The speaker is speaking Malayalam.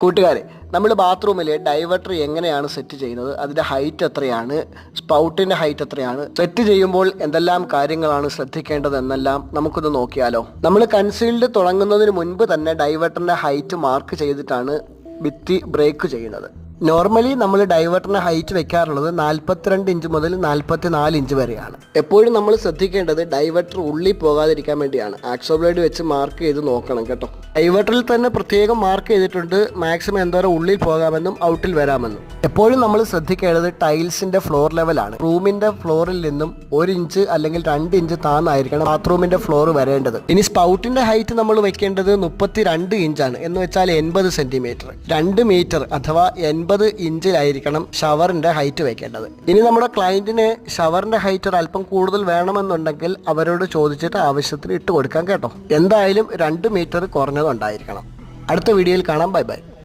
കൂട്ടുകാരെ, നമ്മൾ ബാത്റൂമിൽ ഡൈവർട്ടർ എങ്ങനെയാണ് സെറ്റ് ചെയ്യുന്നത്, അതിൻ്റെ ഹൈറ്റ് എത്രയാണ്, സ്പൗട്ടിൻ്റെ ഹൈറ്റ് എത്രയാണ്, സെറ്റ് ചെയ്യുമ്പോൾ എന്തെല്ലാം കാര്യങ്ങളാണ് ശ്രദ്ധിക്കേണ്ടതെന്നെല്ലാം നമുക്കൊന്ന് നോക്കിയാലോ. നമ്മൾ കൺസീൽഡ് തുടങ്ങുന്നതിന് മുൻപ് തന്നെ ഡൈവർട്ടറിൻ്റെ ഹൈറ്റ് മാർക്ക് ചെയ്തിട്ടാണ് ഭിത്തി ബ്രേക്ക് ചെയ്യുന്നത്. നോർമലി നമ്മൾ ഡൈവർട്ടറിന് ഹൈറ്റ് വെക്കാറുള്ളത് 42 ഇഞ്ച് മുതൽ 44 ഇഞ്ച് വരെയാണ്. എപ്പോഴും നമ്മൾ ശ്രദ്ധിക്കേണ്ടത് ഡൈവർട്ടർ ഉള്ളിൽ പോകാതിരിക്കാൻ വേണ്ടിയാണ്. ആക്സോ ബ്ലേഡ് വെച്ച് മാർക്ക് ചെയ്ത് നോക്കണം കേട്ടോ. ഡൈവർട്ടറിൽ തന്നെ പ്രത്യേകം മാർക്ക് ചെയ്തിട്ടുണ്ട് മാക്സിമം എന്തോരം ഉള്ളിൽ പോകാമെന്നും ഔട്ടിൽ വരാമെന്നും. എപ്പോഴും നമ്മൾ ശ്രദ്ധിക്കേണ്ടത് ടൈൽസിന്റെ ഫ്ലോർ ലെവലാണ്. റൂമിന്റെ ഫ്ലോറിൽ നിന്നും 1 ഇഞ്ച് അല്ലെങ്കിൽ 2 ഇഞ്ച് താന്നായിരിക്കണം ബാത്റൂമിന്റെ ഫ്ലോർ വരേണ്ടത്. ഇനി സ്പൗട്ടിന്റെ ഹൈറ്റ് നമ്മൾ വെക്കേണ്ടത് 32 ഇഞ്ചാണ്, എന്ന് വെച്ചാൽ 80 സെന്റിമീറ്റർ. 2 മീറ്റർ അഥവാ 80 ഇഞ്ചിലായിരിക്കണം ഷവറിന്റെ ഹൈറ്റ് വെക്കേണ്ടത്. ഇനി നമ്മുടെ ക്ലയന്റിന് ഷവറിന്റെ ഹൈറ്റ് ഒരു അല്പം കൂടുതൽ വേണമെന്നുണ്ടെങ്കിൽ അവരോട് ചോദിച്ചിട്ട് ആവശ്യത്തിന് ഇട്ട് കൊടുക്കാം കേട്ടോ. എന്തായാലും 2 മീറ്റർ കുറഞ്ഞതുണ്ടായിരിക്കണം. അടുത്ത വീഡിയോയിൽ കാണാം. Bye bye.